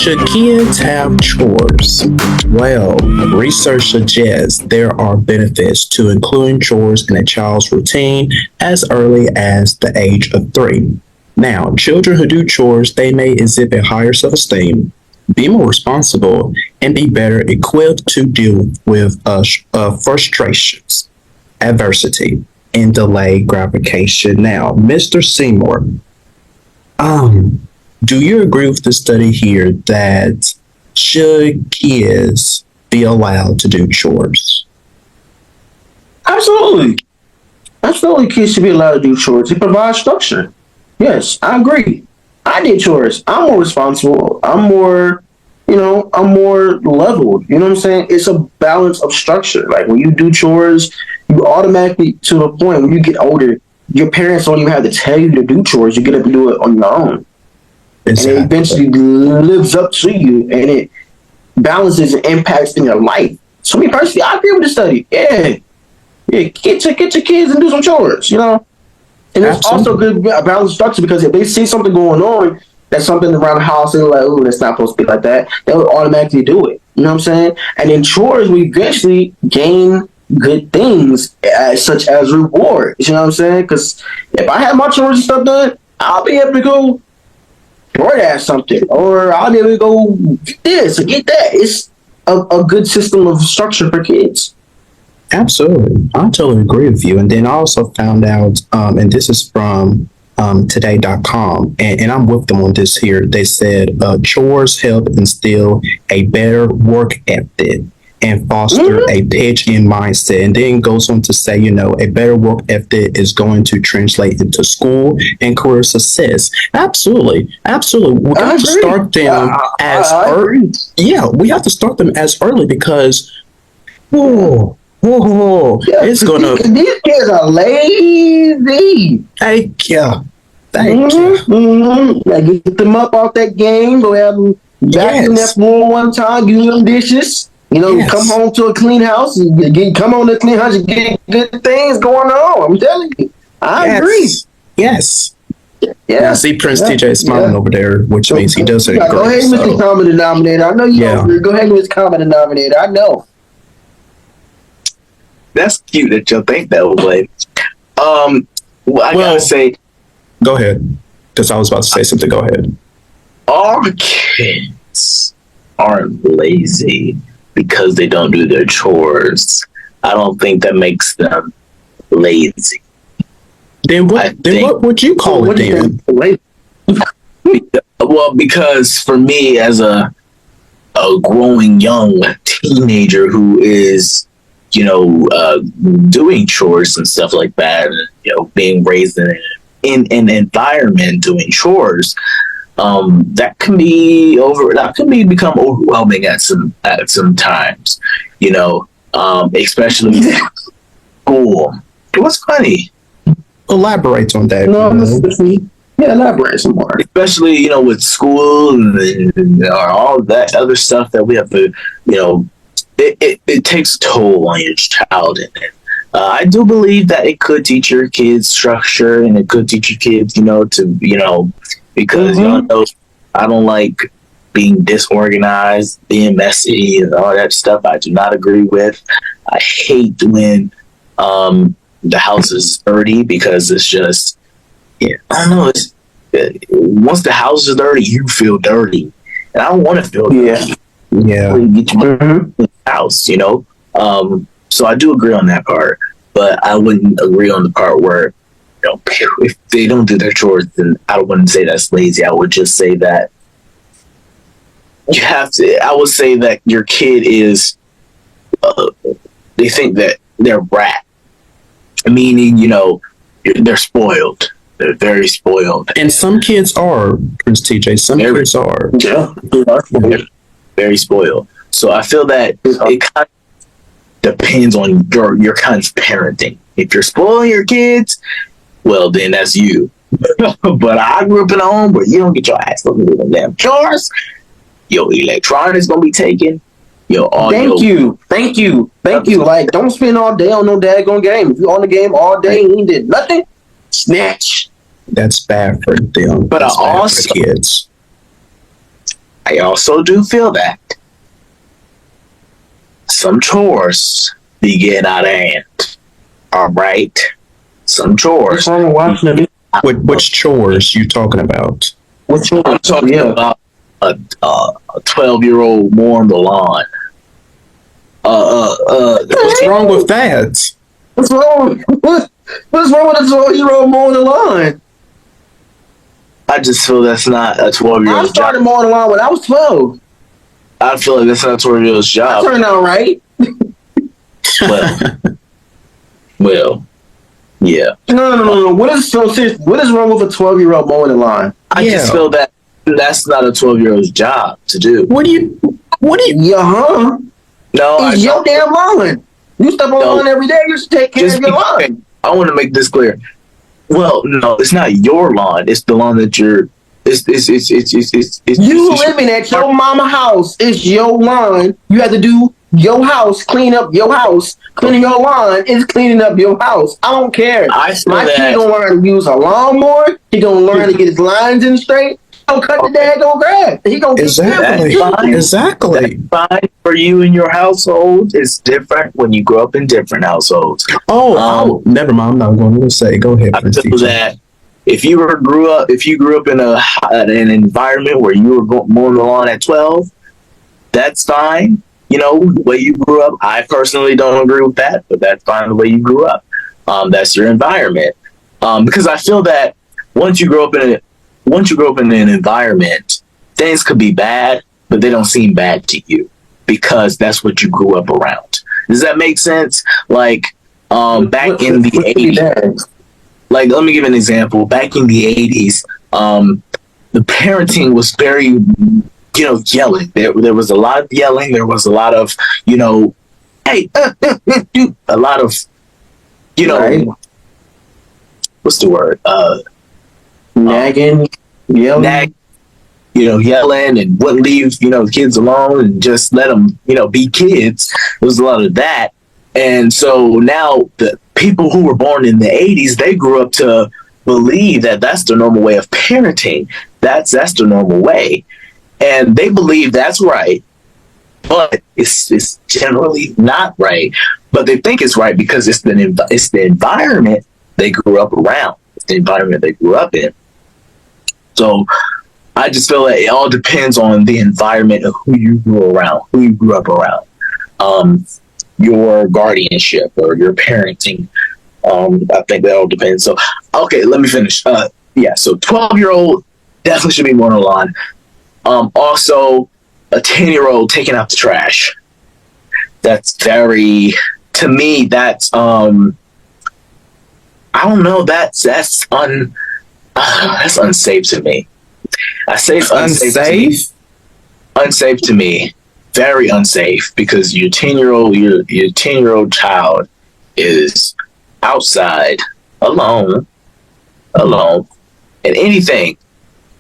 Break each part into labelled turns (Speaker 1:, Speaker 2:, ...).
Speaker 1: Should kids have chores? Well, research suggests there are benefits to including chores in a child's routine as early as the age of 3. Now, children who do chores, they may exhibit higher self-esteem, be more responsible, and be better equipped to deal with frustrations, adversity, and delayed gratification. Now, Mr. Seymour, do you agree with the study here that should kids be allowed to do chores?
Speaker 2: Absolutely. Absolutely, kids should be allowed to do chores. It provides structure. Yes, I agree. I did chores. I'm more responsible. I'm more leveled. You know what I'm saying? It's a balance of structure. Like when you do chores, you automatically, to the point when you get older, your parents don't even have to tell you to do chores. You get up and do it on your own. Exactly. And it eventually lives up to you, and it balances and impacts in your life. So me personally, I agree with the study. Yeah, get your kids and do some chores, And it's also good balance structure, because if they see something going on, that's something around the house, they're like, oh, that's not supposed to be like that. They would automatically do it. You know what I'm saying? And in chores, we eventually gain good things, such as rewards. You know what I'm saying? Because if I have my chores and stuff done, I'll be able to go DoorDash something, or I'll be able to go get this or get that. It's a good system of structure for kids.
Speaker 1: Absolutely. I totally agree with you. And then I also found out, and this is from today.com, and I'm with them on this here. They said chores help instill a better work ethic and foster a pitch-in mindset. And then goes on to say, a better work ethic is going to translate into school and career success. Absolutely. We got to start them as early. Yeah, we have to start them as early, because it's gonna.
Speaker 2: These kids are lazy.
Speaker 1: Thank you.
Speaker 2: Like, get them up off that game. Go have them back in that floor one time. Give them dishes. Come home to a clean house. Come on to a clean house and get good things going on. I'm telling you, I agree.
Speaker 1: Yes.
Speaker 2: Yeah.
Speaker 1: I see Prince TJ smiling over there, which means he does agree.
Speaker 2: Go ahead, Mr. Common Denominator. I know you agree. Go ahead, Mr. Common Denominator. I know.
Speaker 3: That's cute that you'll think that way. I gotta say,
Speaker 1: go ahead, because I was about to say something. Go ahead.
Speaker 3: Our kids aren't lazy because they don't do their chores. I don't think that makes them lazy.
Speaker 1: Then what would you call it then?
Speaker 3: Well, because for me, as a growing young teenager who is doing chores and stuff like that, and, being raised in an environment doing chores, that can become overwhelming at some times, especially school. What's funny?
Speaker 1: Elaborate on that.
Speaker 2: Elaborate some more.
Speaker 3: Especially, with school and all that other stuff that we have to, it takes a toll on your child. And I do believe that it could teach your kids structure, and it could teach your kids, because I don't like being disorganized, being messy, and all that stuff. I do not agree with. I hate when the house is dirty, because it's just, I don't know. Once the house is dirty, you feel dirty, and I don't want to feel dirty. Get your house, So I do agree on that part, but I wouldn't agree on the part where, if they don't do their chores, then I wouldn't say that's lazy. I would just say that I would say that your kid is, they think that they're brat, meaning, they're spoiled. They're very spoiled.
Speaker 1: And some kids are, Prince TJ. Some kids are.
Speaker 3: Yeah. Very spoiled. So I feel that it kind of depends on your kind of parenting. If you're spoiling your kids, well, then that's you. But I grew up in a home where you don't get your ass to do them damn chores. Your electronics gonna be taken.
Speaker 2: Thank you. Like, don't spend all day on no daggone game. If you're on the game all day and you did nothing, snatch.
Speaker 1: That's bad for them.
Speaker 3: But I also,
Speaker 1: kids.
Speaker 3: I also do feel that some chores be getting out of hand. All right, some chores.
Speaker 2: What's wrong with watching the
Speaker 1: Which chores you talking about?
Speaker 2: What's
Speaker 3: I'm talking about a 12-year-old mowing the lawn.
Speaker 1: What's wrong with that?
Speaker 2: What's wrong? What's wrong with a 12-year-old mowing the lawn?
Speaker 3: I just feel that's not a
Speaker 2: I
Speaker 3: 12-year-old
Speaker 2: started
Speaker 3: job.
Speaker 2: mowing the lawn when I was 12.
Speaker 3: I feel like that's not a 12-year-old's
Speaker 2: I
Speaker 3: job.
Speaker 2: turned out right.
Speaker 3: Well, yeah.
Speaker 2: No. What is so serious? What is wrong with a 12-year-old mowing the lawn?
Speaker 3: I just feel that that's not a 12-year-old's job to do.
Speaker 1: What do you?
Speaker 2: Yeah,
Speaker 3: No,
Speaker 2: it's your damn lawn. You step on the lawn every day. You should take care of your lawn.
Speaker 3: I want to make this clear. Well, no, it's not your lawn. It's the lawn that you're. It's
Speaker 2: You living at your mama house. It's your lawn. You have to do your house, clean up your house. Cleaning your lawn is cleaning up your house. I don't care.
Speaker 3: I feel
Speaker 2: My
Speaker 3: that-
Speaker 2: kid gonna learn to use a lawnmower. He gonna learn to get his lines in straight. He gonna cut the daggone grass. He gonna get
Speaker 1: Exactly.
Speaker 3: fine.
Speaker 1: Exactly.
Speaker 3: That's fine for you and your household. It's different when you grow up in different households.
Speaker 1: Never mind. I'm not going to say. Go ahead.
Speaker 3: I
Speaker 1: Prince
Speaker 3: feel
Speaker 1: DJ.
Speaker 3: that if you grew up in an environment where you were mowing the lawn at 12, that's fine. You know, the way you grew up. I personally don't agree with that, but that's fine the way you grew up. That's your environment. Because I feel that once you grow up in an environment, things could be bad, but they don't seem bad to you because that's what you grew up around. Does that make sense? Like, back in the 80s, like, let me give an example. Back in the 80s, the parenting was very, yelling. There was a lot of yelling. There was a lot of, hey, a lot of,
Speaker 2: Right.
Speaker 3: what's the word?
Speaker 2: Nagging, yelling.
Speaker 3: Yelling and wouldn't leave, the kids alone and just let them, be kids. There was a lot of that. And so now the people who were born in the 80s, they grew up to believe that that's the normal way of parenting. That's the normal way. And they believe that's right, but it's generally not right. But they think it's right because it's the environment they grew up around. It's the environment they grew up in. So I just feel that it all depends on the environment of who you grew up around. Your guardianship or your parenting. I think that all depends. So, okay, let me finish. So 12-year-old definitely should be mowing the lawn. Also, a 10-year-old taking out the trash. That's very, to me, that's, I don't know, that's unsafe to me. I say it's unsafe. Unsafe to me. Very unsafe because your 10-year-old child is outside alone, and anything.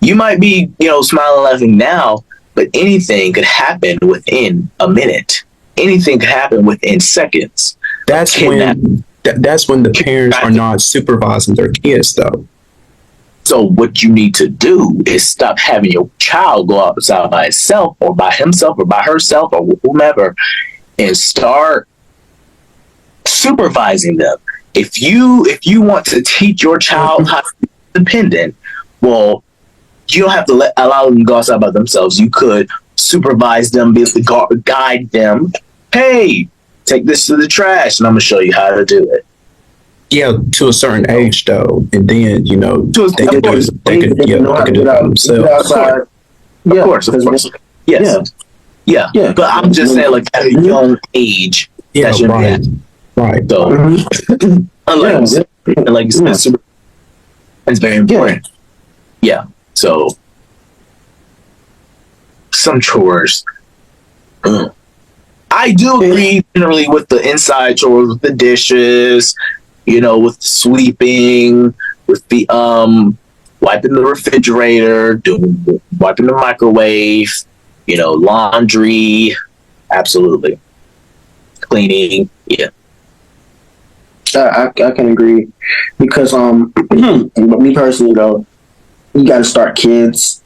Speaker 3: You might be, smiling, laughing now, but anything could happen within a minute. Anything could happen within seconds.
Speaker 1: That's when the parents are not supervising their kids, though.
Speaker 3: So what you need to do is stop having your child go outside by itself or by himself or by herself or whomever and start supervising them. If you want to teach your child how to be independent, well, you don't have to allow them to go outside by themselves. You could supervise them, be able to guide them. Hey, take this to the trash and I'm going to show you how to do it.
Speaker 1: Yeah, to a certain age though, and then they could do it by themselves.
Speaker 3: Of course. Yes. Yeah. But I'm just saying, like at a young age, that's your
Speaker 1: right.
Speaker 3: So, like you said, it's very important. Yeah. So, some chores. I do agree generally with the inside chores, with the dishes, with the sweeping, with the wiping the refrigerator, wiping the microwave, laundry, absolutely. Cleaning, yeah.
Speaker 2: I can agree because me personally though, you got to start kids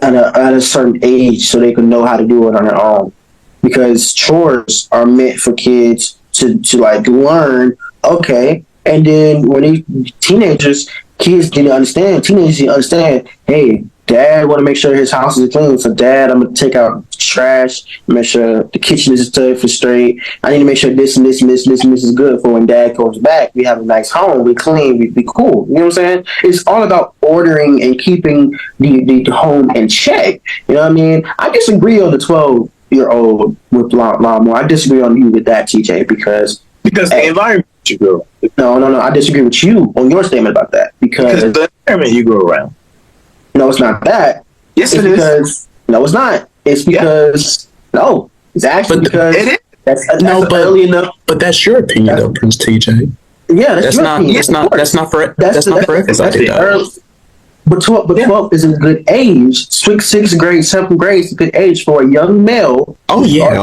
Speaker 2: at a certain age so they can know how to do it on their own. Because chores are meant for kids to like learn, okay, and then when they teenagers, kids didn't understand, teenagers didn't understand, hey, dad want to make sure his house is clean, so dad, I'm gonna take out trash, make sure the kitchen is for straight. I need to make sure this and this and this and this and this is good for when dad comes back. We have a nice home, we clean, we be cool. You know what I'm saying? It's all about ordering and keeping the home in check. You know what I mean? I disagree on the 12-year-old with lawnmower. I disagree on you with that, TJ, because
Speaker 3: the environment you grow.
Speaker 2: no. I disagree with you on your statement about that because
Speaker 3: the environment you grow around.
Speaker 2: No, it's not that.
Speaker 3: Yes,
Speaker 2: it's
Speaker 3: it
Speaker 2: because,
Speaker 3: is.
Speaker 2: No, it's not. It's because no, it's actually because
Speaker 3: it is.
Speaker 2: That's
Speaker 1: early enough. But that's your opinion, though, Prince TJ.
Speaker 2: Yeah,
Speaker 1: that's
Speaker 2: your
Speaker 1: not.
Speaker 2: opinion.
Speaker 1: That's not for everybody.
Speaker 2: But 12 is a good age. Sixth grade, seventh grade is a good age for a young male.
Speaker 1: Oh yeah.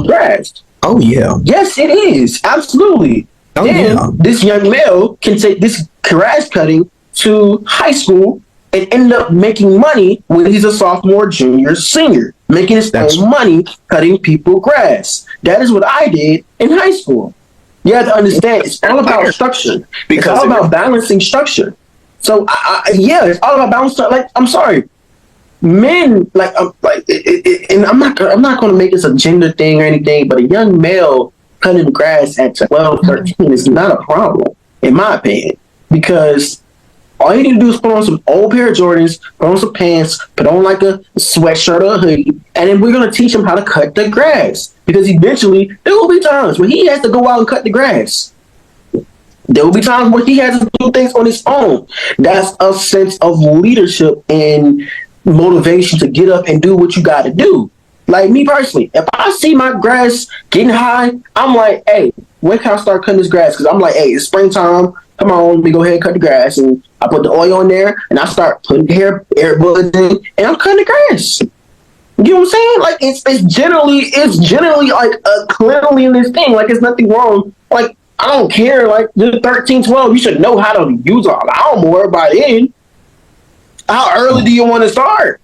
Speaker 2: Grass.
Speaker 1: Oh yeah.
Speaker 2: Yes, it is. Absolutely.
Speaker 1: Oh
Speaker 2: then,
Speaker 1: yeah.
Speaker 2: This young male can take this grass cutting to high school and end up making money when he's a sophomore, junior, senior, making his own money cutting people grass. That is what I did in high school. You have to understand, it's all about structure. It's all about balancing structure. So, it's all about balancing. Like, I'm sorry, men, and I'm not going to make this a gender thing or anything, but a young male cutting grass at 12, 13 is not a problem, in my opinion, because all you need to do is put on some old pair of Jordans, put on some pants, put on like a sweatshirt or a hoodie, and then we're going to teach him how to cut the grass. Because eventually, there will be times when he has to go out and cut the grass. There will be times where he has to do things on his own. That's a sense of leadership and motivation to get up and do what you got to do. Like me personally, if I see my grass getting high, I'm like, hey, when can I start cutting this grass? Because I'm like, hey, it's springtime. Come on, let me go ahead and cut the grass. And I put the oil in there, and I start putting hair buds in, and I'm cutting the grass. You know what I'm saying? Like, it's generally like a cleanliness thing. Like, there's nothing wrong. Like, I don't care. Like, you're 13, 12, you should know how to use a lawnmower by then. How early do you want to start?